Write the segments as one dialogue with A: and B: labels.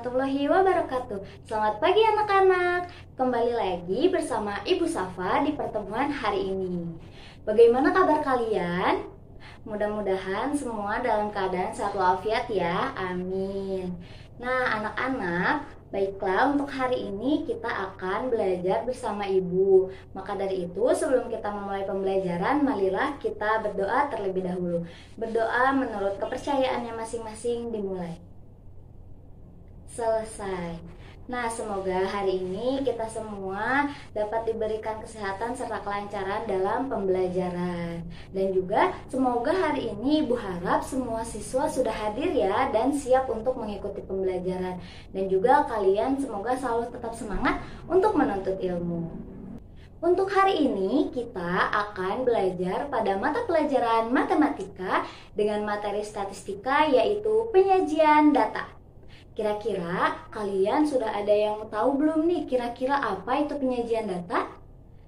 A: warahmatullahi wabarakatuh. Selamat pagi anak-anak. Kembali lagi bersama Ibu Safa di pertemuan hari ini. Bagaimana kabar kalian? Mudah-mudahan semua dalam keadaan sehat walafiat ya. Amin. Nah, anak-anak, baiklah, untuk hari ini kita akan belajar bersama Ibu. Maka dari itu, sebelum kita memulai pembelajaran, marilah kita berdoa terlebih dahulu. Berdoa menurut kepercayaannya masing-masing dimulai. Selesai. Nah, semoga hari ini kita semua dapat diberikan kesehatan serta kelancaran dalam pembelajaran. Dan juga semoga hari ini Ibu harap semua siswa sudah hadir ya dan siap untuk mengikuti pembelajaran. Dan juga kalian semoga selalu tetap semangat untuk menuntut ilmu. Untuk hari ini kita akan belajar pada mata pelajaran matematika dengan materi statistika yaitu penyajian data. Kira-kira kalian sudah ada yang tahu belum nih kira-kira apa itu penyajian data?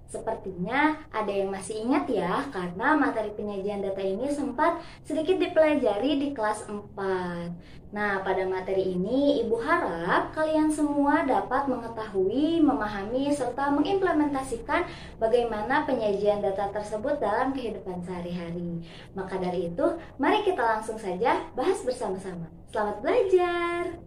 A: Sepertinya ada yang masih ingat ya, karena materi penyajian data ini sempat sedikit dipelajari di kelas 4. Nah, pada materi ini Ibu harap kalian semua dapat mengetahui, memahami, serta mengimplementasikan bagaimana penyajian data tersebut dalam kehidupan sehari-hari. Maka dari itu, mari kita langsung saja bahas bersama-sama. Selamat belajar!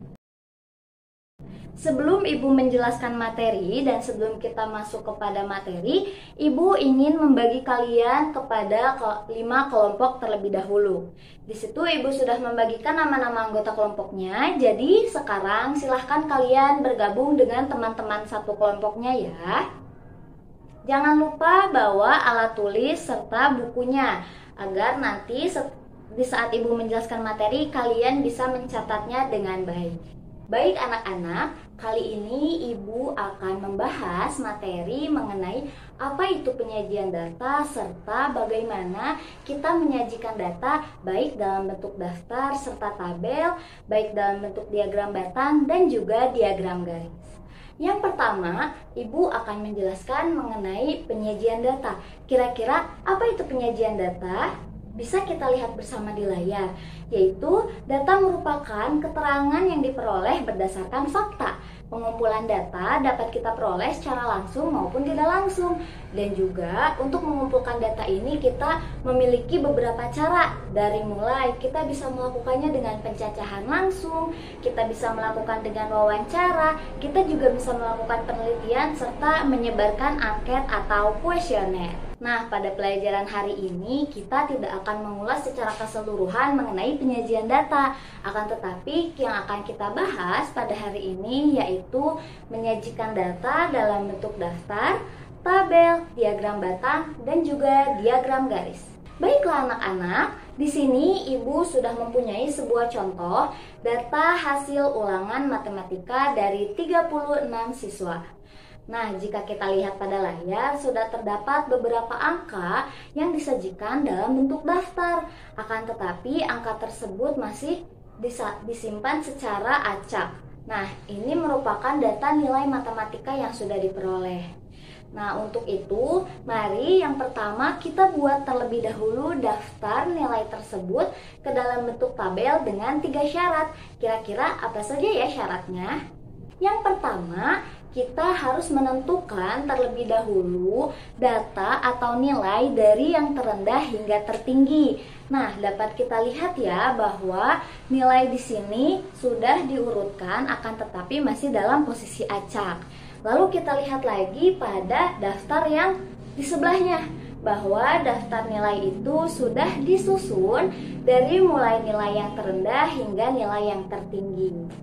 A: Sebelum Ibu menjelaskan materi dan sebelum kita masuk kepada materi, Ibu ingin membagi kalian kepada 5 kelompok terlebih dahulu. Di situ Ibu sudah membagikan nama-nama anggota kelompoknya. Jadi sekarang silahkan kalian bergabung dengan teman-teman satu kelompoknya ya. Jangan lupa bawa alat tulis serta bukunya agar nanti di saat Ibu menjelaskan materi kalian bisa mencatatnya dengan baik. Baik anak-anak, kali ini Ibu akan membahas materi mengenai apa itu penyajian data serta bagaimana kita menyajikan data baik dalam bentuk daftar serta tabel, baik dalam bentuk diagram batang dan juga diagram garis. Yang pertama, Ibu akan menjelaskan mengenai penyajian data. Kira-kira apa itu penyajian data? Bisa kita lihat bersama di layar, yaitu data merupakan keterangan yang diperoleh berdasarkan fakta. Pengumpulan data dapat kita peroleh secara langsung maupun tidak langsung. Dan juga untuk mengumpulkan data ini kita memiliki beberapa cara. Dari mulai kita bisa melakukannya dengan pencacahan langsung, kita bisa melakukan dengan wawancara, kita juga bisa melakukan penelitian serta menyebarkan angket atau kuesioner. Nah, pada pelajaran hari ini kita tidak akan mengulas secara keseluruhan mengenai penyajian data. Akan tetapi yang akan kita bahas pada hari ini yaitu menyajikan data dalam bentuk daftar, tabel, diagram batang, dan juga diagram garis. Baiklah anak-anak, di sini Ibu sudah mempunyai sebuah contoh data hasil ulangan matematika dari 36 siswa. Nah, jika kita lihat pada layar, sudah terdapat beberapa angka yang disajikan dalam bentuk daftar. Akan tetapi, angka tersebut masih disimpan secara acak. Nah, ini merupakan data nilai matematika yang sudah diperoleh. Nah, untuk itu, mari yang pertama kita buat terlebih dahulu daftar nilai tersebut ke dalam bentuk tabel dengan 3 syarat. Kira-kira apa saja ya syaratnya? Yang pertama, kita harus menentukan terlebih dahulu data atau nilai dari yang terendah hingga tertinggi. Nah, dapat kita lihat ya bahwa nilai di sini sudah diurutkan akan tetapi masih dalam posisi acak. Lalu kita lihat lagi pada daftar yang di sebelahnya bahwa daftar nilai itu sudah disusun dari mulai nilai yang terendah hingga nilai yang tertinggi.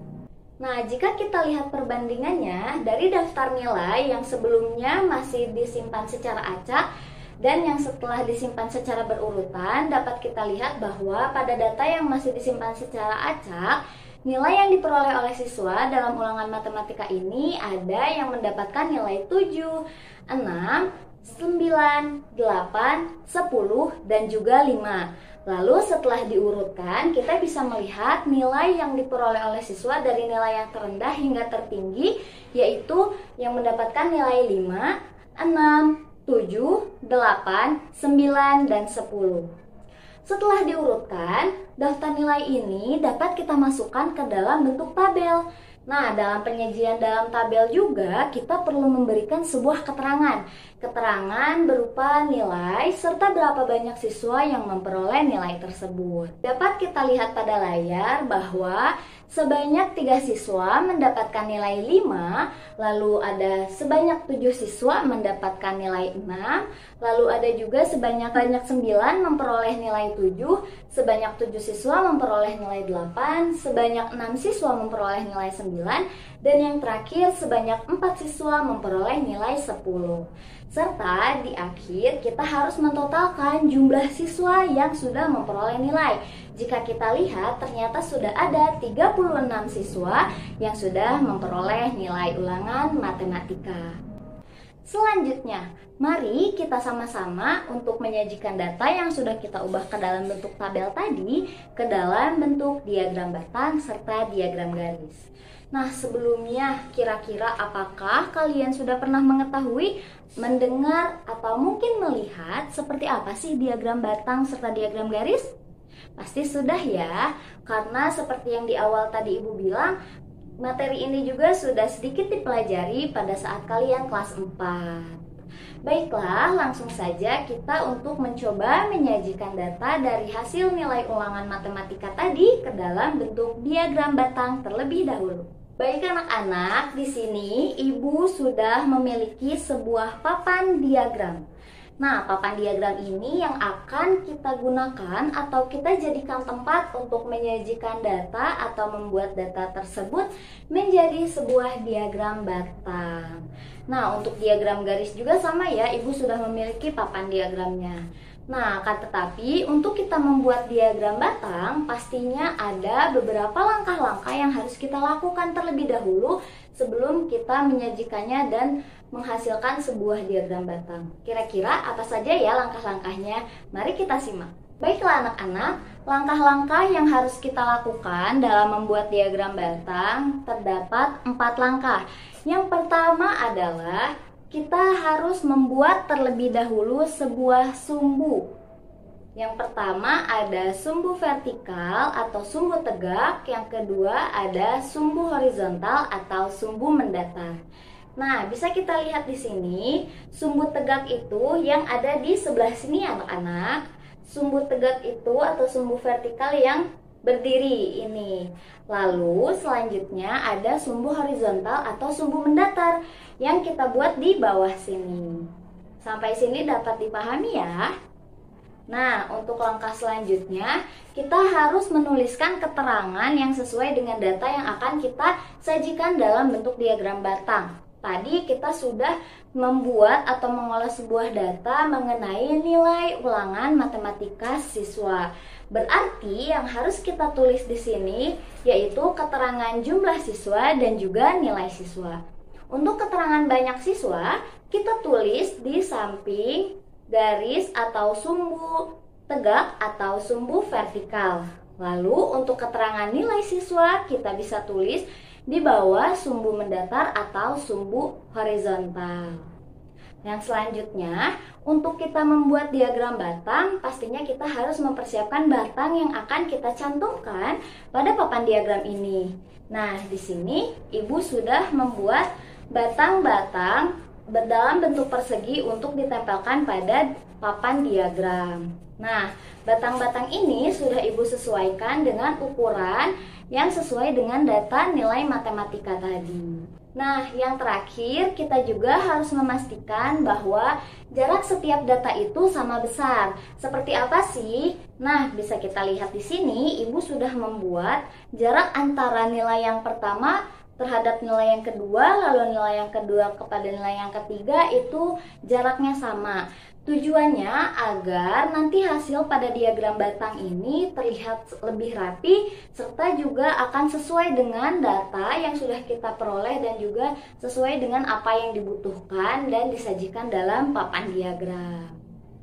A: Nah, jika kita lihat perbandingannya dari daftar nilai yang sebelumnya masih disimpan secara acak dan yang setelah disimpan secara berurutan, dapat kita lihat bahwa pada data yang masih disimpan secara acak, nilai yang diperoleh oleh siswa dalam ulangan matematika ini ada yang mendapatkan nilai 7, 6, 9, 8, 10, dan juga 5. Lalu setelah diurutkan, kita bisa melihat nilai yang diperoleh oleh siswa dari nilai yang terendah hingga tertinggi, yaitu yang mendapatkan nilai 5, 6, 7, 8, 9, dan 10. Setelah diurutkan, daftar nilai ini dapat kita masukkan ke dalam bentuk tabel. Nah, dalam penyajian dalam tabel juga kita perlu memberikan sebuah keterangan. Keterangan berupa nilai serta berapa banyak siswa yang memperoleh nilai tersebut. Dapat kita lihat pada layar bahwa sebanyak 3 siswa mendapatkan nilai 5, lalu ada sebanyak 7 siswa mendapatkan nilai 6, lalu ada juga sebanyak 9 memperoleh nilai 7, sebanyak 7 siswa memperoleh nilai 8, sebanyak 6 siswa memperoleh nilai 9, dan yang terakhir sebanyak 4 siswa memperoleh nilai 10. Serta di akhir kita harus mentotalkan jumlah siswa yang sudah memperoleh nilai. Jika kita lihat ternyata sudah ada 36 siswa yang sudah memperoleh nilai ulangan matematika. Selanjutnya, mari kita sama-sama untuk menyajikan data yang sudah kita ubah ke dalam bentuk tabel tadi ke dalam bentuk diagram batang serta diagram garis. Nah, sebelumnya kira-kira apakah kalian sudah pernah mengetahui, mendengar, atau mungkin melihat seperti apa sih diagram batang serta diagram garis? Pasti sudah ya, karena seperti yang di awal tadi Ibu bilang, materi ini juga sudah sedikit dipelajari pada saat kalian kelas 4. Baiklah, langsung saja kita untuk mencoba menyajikan data dari hasil nilai ulangan matematika tadi ke dalam bentuk diagram batang terlebih dahulu. Baik anak-anak, di sini Ibu sudah memiliki sebuah papan diagram. Nah, papan diagram ini yang akan kita gunakan atau kita jadikan tempat untuk menyajikan data atau membuat data tersebut menjadi sebuah diagram batang. Nah, untuk diagram garis juga sama ya, Ibu sudah memiliki papan diagramnya. Nah, tetapi untuk kita membuat diagram batang, pastinya ada beberapa langkah-langkah yang harus kita lakukan terlebih dahulu sebelum kita menyajikannya dan menghasilkan sebuah diagram batang. Kira-kira apa saja ya langkah-langkahnya? Mari kita simak. Baiklah anak-anak, langkah-langkah yang harus kita lakukan dalam membuat diagram batang terdapat 4 langkah. Yang pertama adalah kita harus membuat terlebih dahulu sebuah sumbu. Yang pertama ada sumbu vertikal atau sumbu tegak, yang kedua ada sumbu horizontal atau sumbu mendatar. Nah, bisa kita lihat di sini, sumbu tegak itu yang ada di sebelah sini anak-anak. Sumbu tegak itu atau sumbu vertikal yang berdiri ini. Lalu selanjutnya ada sumbu horizontal atau sumbu mendatar yang kita buat di bawah sini. Sampai sini dapat dipahami ya? Nah, untuk langkah selanjutnya kita harus menuliskan keterangan yang sesuai dengan data yang akan kita sajikan dalam bentuk diagram batang. Tadi kita sudah membuat atau mengolah sebuah data mengenai nilai ulangan matematika siswa. Berarti yang harus kita tulis di sini yaitu keterangan jumlah siswa dan juga nilai siswa. Untuk keterangan banyak siswa, kita tulis di samping garis atau sumbu tegak atau sumbu vertikal. Lalu untuk keterangan nilai siswa, kita bisa tulis di bawah sumbu mendatar atau sumbu horizontal. Yang selanjutnya, untuk kita membuat diagram batang, pastinya kita harus mempersiapkan batang yang akan kita cantumkan pada papan diagram ini. Nah, di sini Ibu sudah membuat batang-batang dalam bentuk persegi untuk ditempelkan pada papan diagram. Nah, batang-batang ini sudah Ibu sesuaikan dengan ukuran yang sesuai dengan data nilai matematika tadi. Nah, yang terakhir kita juga harus memastikan bahwa jarak setiap data itu sama besar. Seperti apa sih? Nah, bisa kita lihat di sini, Ibu sudah membuat jarak antara nilai yang pertama terhadap nilai yang kedua, lalu nilai yang kedua kepada nilai yang ketiga itu jaraknya sama. Tujuannya agar nanti hasil pada diagram batang ini terlihat lebih rapi serta juga akan sesuai dengan data yang sudah kita peroleh dan juga sesuai dengan apa yang dibutuhkan dan disajikan dalam papan diagram.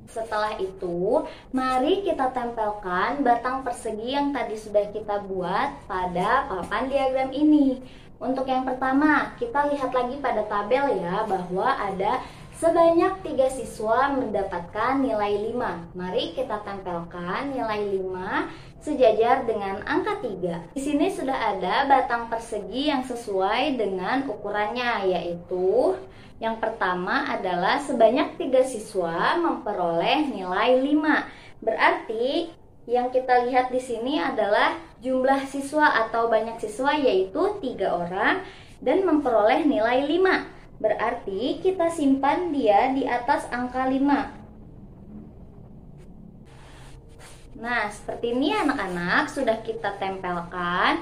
A: Setelah itu, mari kita tempelkan batang persegi yang tadi sudah kita buat pada papan diagram ini. Untuk yang pertama, kita lihat lagi pada tabel ya bahwa ada Sebanyak 3 siswa mendapatkan nilai 5. Mari kita tempelkan nilai 5 sejajar dengan angka 3. Di sini sudah ada batang persegi yang sesuai dengan ukurannya, yaitu yang pertama adalah sebanyak 3 siswa memperoleh nilai 5. Berarti yang kita lihat di sini adalah jumlah siswa atau banyak siswa, yaitu 3 orang dan memperoleh nilai 5. Berarti kita simpan dia di atas angka 5. Nah, seperti ini anak-anak, sudah kita tempelkan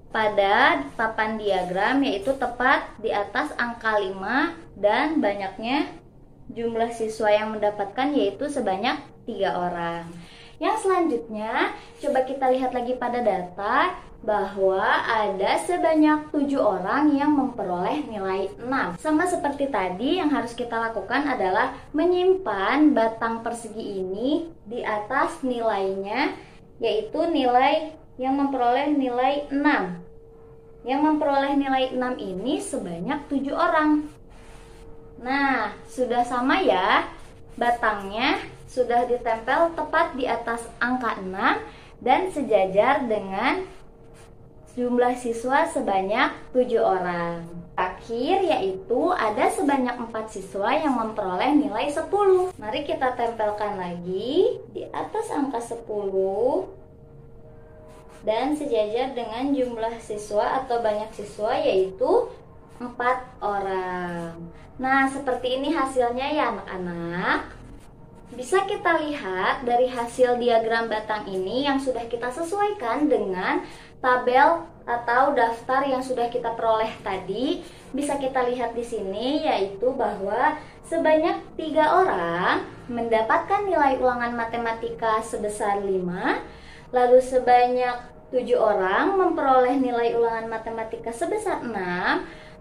A: pada papan diagram, yaitu tepat di atas angka 5 dan banyaknya jumlah siswa yang mendapatkan yaitu sebanyak 3 orang. Yang selanjutnya, coba kita lihat lagi pada data bahwa ada sebanyak 7 orang yang memperoleh nilai 6. Sama seperti tadi, yang harus kita lakukan adalah menyimpan batang persegi ini di atas nilainya, yaitu nilai yang memperoleh nilai 6. Yang memperoleh nilai 6 ini sebanyak 7 orang. Nah, sudah sama ya, batangnya sudah ditempel tepat di atas angka 6 dan sejajar dengan jumlah siswa sebanyak 7 orang. Terakhir yaitu ada sebanyak 4 siswa yang memperoleh nilai 10. Mari kita tempelkan lagi di atas angka 10 dan sejajar dengan jumlah siswa atau banyak siswa yaitu 4 orang. Nah, seperti ini hasilnya ya anak-anak. Bisa kita lihat dari hasil diagram batang ini yang sudah kita sesuaikan dengan tabel atau daftar yang sudah kita peroleh tadi. Bisa kita lihat di sini yaitu bahwa sebanyak 3 orang mendapatkan nilai ulangan matematika sebesar 5. Lalu sebanyak 7 orang memperoleh nilai ulangan matematika sebesar 6.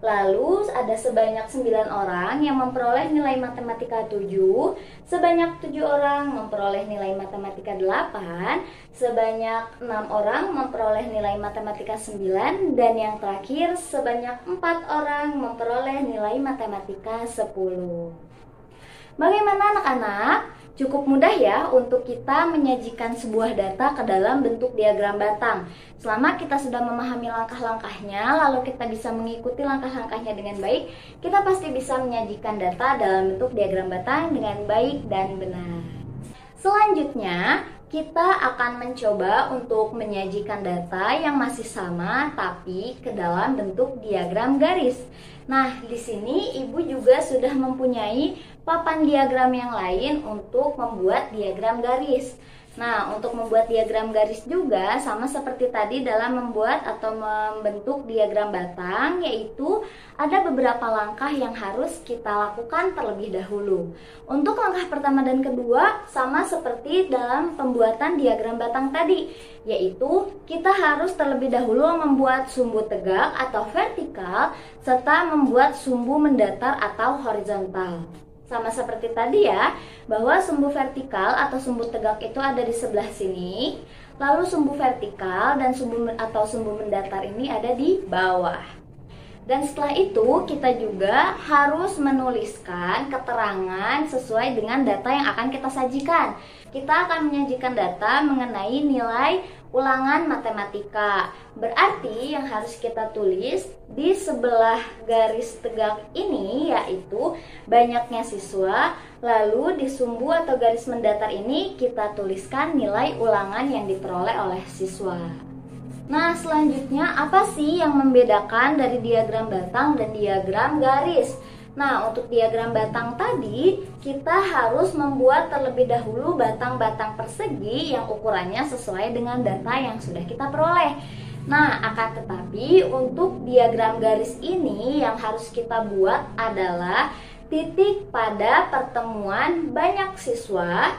A: Lalu ada sebanyak 9 orang yang memperoleh nilai matematika 7, sebanyak 7 orang memperoleh nilai matematika 8, sebanyak 6 orang memperoleh nilai matematika 9, dan yang terakhir sebanyak 4 orang memperoleh nilai matematika 10. Bagaimana anak-anak? Cukup mudah ya untuk kita menyajikan sebuah data ke dalam bentuk diagram batang. Selama kita sudah memahami langkah-langkahnya, lalu kita bisa mengikuti langkah-langkahnya dengan baik, kita pasti bisa menyajikan data dalam bentuk diagram batang dengan baik dan benar. Selanjutnya, kita akan mencoba untuk menyajikan data yang masih sama tapi ke dalam bentuk diagram garis. Nah, di sini Ibu juga sudah mempunyai papan diagram yang lain untuk membuat diagram garis. Nah, untuk membuat diagram garis juga sama seperti tadi dalam membuat atau membentuk diagram batang, yaitu ada beberapa langkah yang harus kita lakukan terlebih dahulu. Untuk langkah pertama dan kedua sama seperti dalam pembuatan diagram batang tadi, yaitu kita harus terlebih dahulu membuat sumbu tegak atau vertikal serta membuat sumbu mendatar atau horizontal. Sama seperti tadi ya, bahwa sumbu vertikal atau sumbu tegak itu ada di sebelah sini, lalu sumbu vertikal dan sumbu mendatar ini ada di bawah. Dan setelah itu kita juga harus menuliskan keterangan sesuai dengan data yang akan kita sajikan. Kita akan menyajikan data mengenai nilai ulangan matematika. Berarti yang harus kita tulis di sebelah garis tegak ini yaitu banyaknya siswa. Lalu di sumbu atau garis mendatar ini kita tuliskan nilai ulangan yang diperoleh oleh siswa. Nah, selanjutnya apa sih yang membedakan dari diagram batang dan diagram garis? Nah, untuk diagram batang tadi, kita harus membuat terlebih dahulu batang-batang persegi yang ukurannya sesuai dengan data yang sudah kita peroleh. Nah, akan tetapi untuk diagram garis ini yang harus kita buat adalah titik pada pertemuan banyak siswa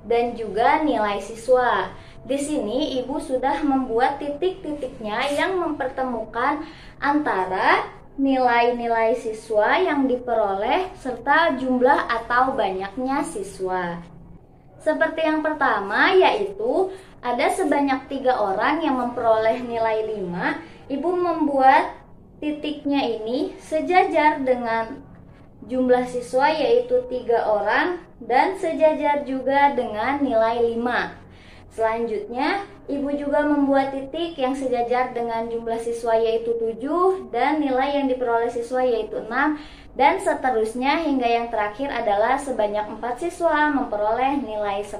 A: dan juga nilai siswa. Di sini Ibu sudah membuat titik-titiknya yang mempertemukan antara nilai-nilai siswa yang diperoleh serta jumlah atau banyaknya siswa. Seperti yang pertama yaitu ada sebanyak 3 orang yang memperoleh nilai 5. Ibu membuat titiknya ini sejajar dengan jumlah siswa yaitu 3 orang dan sejajar juga dengan nilai 5. Selanjutnya, Ibu juga membuat titik yang sejajar dengan jumlah siswa yaitu 7 dan nilai yang diperoleh siswa yaitu 6 dan seterusnya hingga yang terakhir adalah sebanyak 4 siswa memperoleh nilai 10.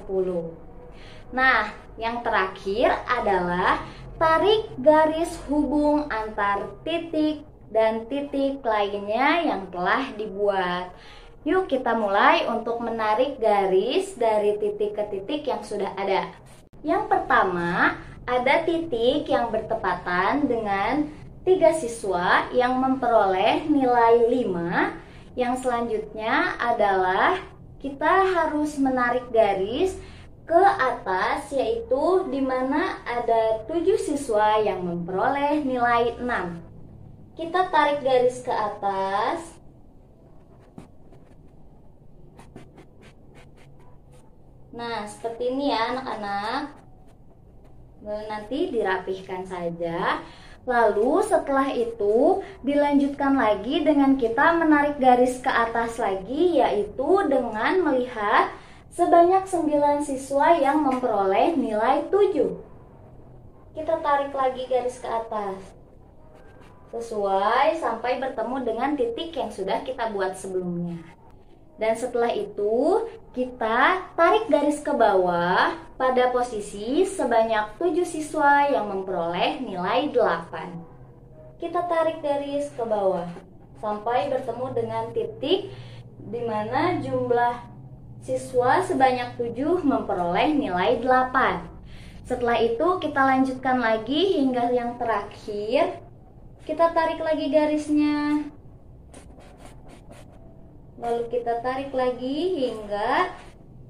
A: Nah, yang terakhir adalah tarik garis hubung antar titik dan titik lainnya yang telah dibuat. Yuk kita mulai untuk menarik garis dari titik ke titik yang sudah ada. Yang pertama, ada titik yang bertepatan dengan 3 siswa yang memperoleh nilai 5. Yang selanjutnya adalah kita harus menarik garis ke atas, yaitu di mana ada 7 siswa yang memperoleh nilai 6. Kita tarik garis ke atas. Nah, seperti ini ya anak-anak. Lalu nanti dirapihkan saja. Lalu setelah itu dilanjutkan lagi dengan kita menarik garis ke atas lagi, yaitu dengan melihat sebanyak 9 siswa yang memperoleh nilai 7. Kita tarik lagi garis ke atas sesuai sampai bertemu dengan titik yang sudah kita buat sebelumnya. Dan setelah itu kita tarik garis ke bawah pada posisi sebanyak 7 siswa yang memperoleh nilai 8. Kita tarik garis ke bawah sampai bertemu dengan titik di mana jumlah siswa sebanyak 7 memperoleh nilai 8. Setelah itu kita lanjutkan lagi hingga yang terakhir. Kita tarik lagi garisnya. Lalu kita tarik lagi hingga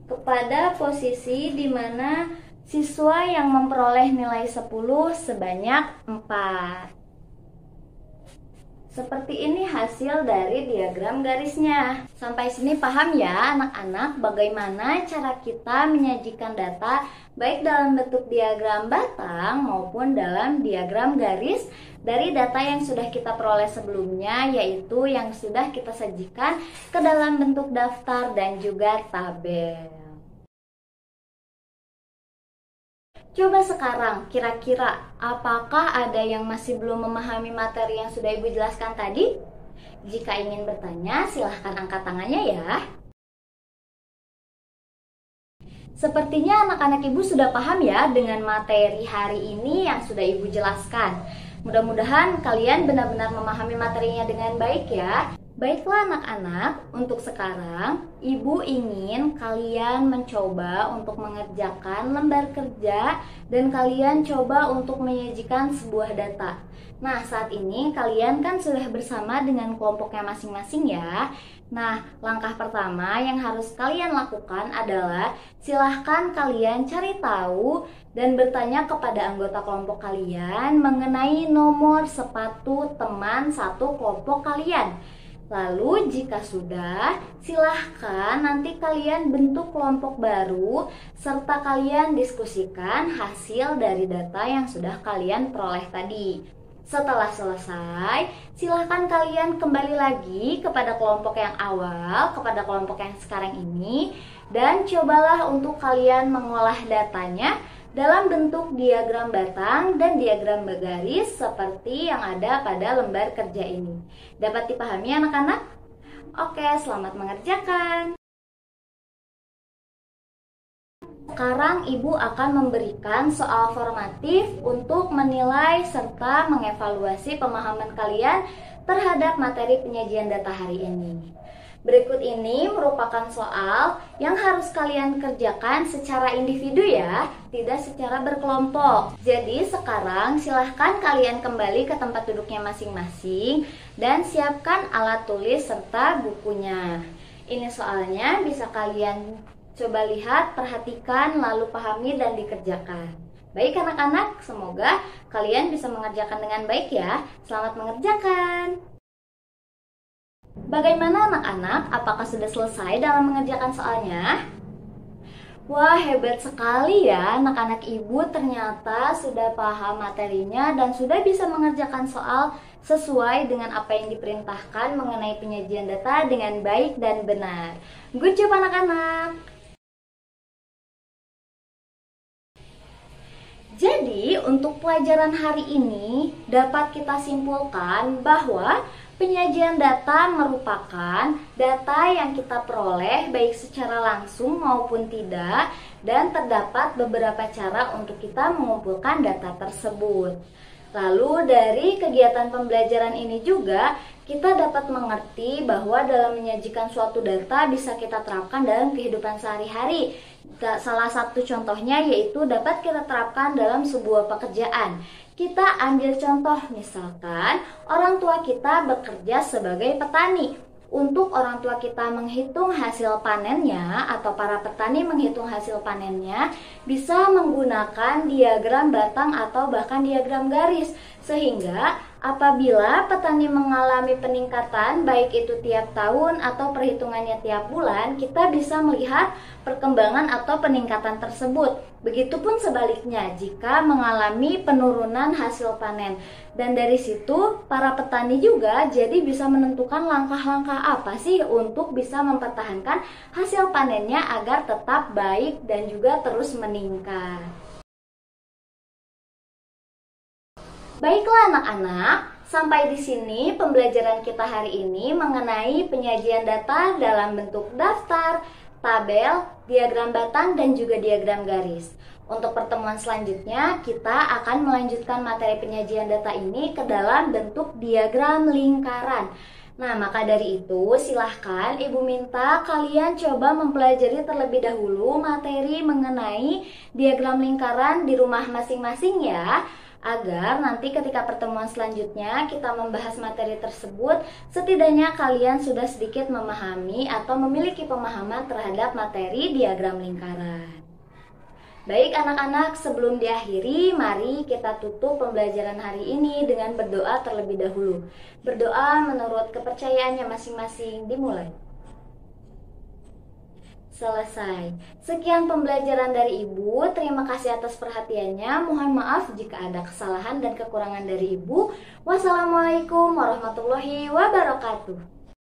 A: kepada posisi di mana siswa yang memperoleh nilai 10 sebanyak 4. Seperti ini hasil dari diagram garisnya. Sampai sini paham ya anak-anak bagaimana cara kita menyajikan data baik dalam bentuk diagram batang maupun dalam diagram garis dari data yang sudah kita peroleh sebelumnya, yaitu yang sudah kita sajikan ke dalam bentuk daftar dan juga tabel. Coba sekarang, kira-kira apakah ada yang masih belum memahami materi yang sudah Ibu jelaskan tadi? Jika ingin bertanya, silahkan angkat tangannya ya. Sepertinya anak-anak Ibu sudah paham ya dengan materi hari ini yang sudah Ibu jelaskan. Mudah-mudahan kalian benar-benar memahami materinya dengan baik ya. Baiklah anak-anak, untuk sekarang Ibu ingin kalian mencoba untuk mengerjakan lembar kerja dan kalian coba untuk menyajikan sebuah data. Nah, saat ini kalian kan sudah bersama dengan kelompoknya masing-masing ya. Nah, langkah pertama yang harus kalian lakukan adalah silahkan kalian cari tahu dan bertanya kepada anggota kelompok kalian mengenai nomor sepatu teman satu kelompok kalian. Lalu jika sudah, silahkan nanti kalian bentuk kelompok baru serta kalian diskusikan hasil dari data yang sudah kalian peroleh tadi. Setelah selesai, silahkan kalian kembali lagi kepada kelompok yang awal, kepada kelompok yang sekarang ini, dan cobalah untuk kalian mengolah datanya dalam bentuk diagram batang dan diagram garis seperti yang ada pada lembar kerja ini. Dapat dipahami anak-anak? Oke, selamat mengerjakan. Sekarang Ibu akan memberikan soal formatif untuk menilai serta mengevaluasi pemahaman kalian terhadap materi penyajian data hari ini. Berikut ini merupakan soal yang harus kalian kerjakan secara individu ya, tidak secara berkelompok. Jadi sekarang silahkan kalian kembali ke tempat duduknya masing-masing dan siapkan alat tulis serta bukunya. Ini soalnya bisa kalian coba lihat, perhatikan, lalu pahami dan dikerjakan. Baik anak-anak, semoga kalian bisa mengerjakan dengan baik ya. Selamat mengerjakan. Bagaimana anak-anak? Apakah sudah selesai dalam mengerjakan soalnya? Wah, hebat sekali ya anak-anak ibu, ternyata sudah paham materinya dan sudah bisa mengerjakan soal sesuai dengan apa yang diperintahkan mengenai penyajian data dengan baik dan benar. Good job anak-anak. Jadi, untuk pelajaran hari ini dapat kita simpulkan bahwa penyajian data merupakan data yang kita peroleh baik secara langsung maupun tidak, dan terdapat beberapa cara untuk kita mengumpulkan data tersebut. Lalu dari kegiatan pembelajaran ini juga kita dapat mengerti bahwa dalam menyajikan suatu data bisa kita terapkan dalam kehidupan sehari-hari. Salah satu contohnya yaitu dapat kita terapkan dalam sebuah pekerjaan. Kita ambil contoh, misalkan orang tua kita bekerja sebagai petani. Untuk orang tua kita menghitung hasil panennya atau para petani menghitung hasil panennya bisa menggunakan diagram batang atau bahkan diagram garis, sehingga apabila petani mengalami peningkatan baik itu tiap tahun atau perhitungannya tiap bulan, kita bisa melihat perkembangan atau peningkatan tersebut. Begitupun sebaliknya jika mengalami penurunan hasil panen. Dan dari situ para petani juga jadi bisa menentukan langkah-langkah apa sih untuk bisa mempertahankan hasil panennya agar tetap baik dan juga terus meningkat. Baiklah anak-anak, sampai di sini pembelajaran kita hari ini mengenai penyajian data dalam bentuk daftar, tabel, diagram batang, dan juga diagram garis. Untuk pertemuan selanjutnya, kita akan melanjutkan materi penyajian data ini ke dalam bentuk diagram lingkaran. Nah, maka dari itu silahkan Ibu minta kalian coba mempelajari terlebih dahulu materi mengenai diagram lingkaran di rumah masing-masing ya, agar nanti ketika pertemuan selanjutnya kita membahas materi tersebut, setidaknya kalian sudah sedikit memahami atau memiliki pemahaman terhadap materi diagram lingkaran. Baik anak-anak, sebelum diakhiri, mari kita tutup pembelajaran hari ini dengan berdoa terlebih dahulu. Berdoa menurut kepercayaannya masing-masing, dimulai. Selesai. Sekian pembelajaran dari Ibu. Terima kasih atas perhatiannya. Mohon maaf jika ada kesalahan dan kekurangan dari Ibu. Wassalamualaikum warahmatullahi wabarakatuh.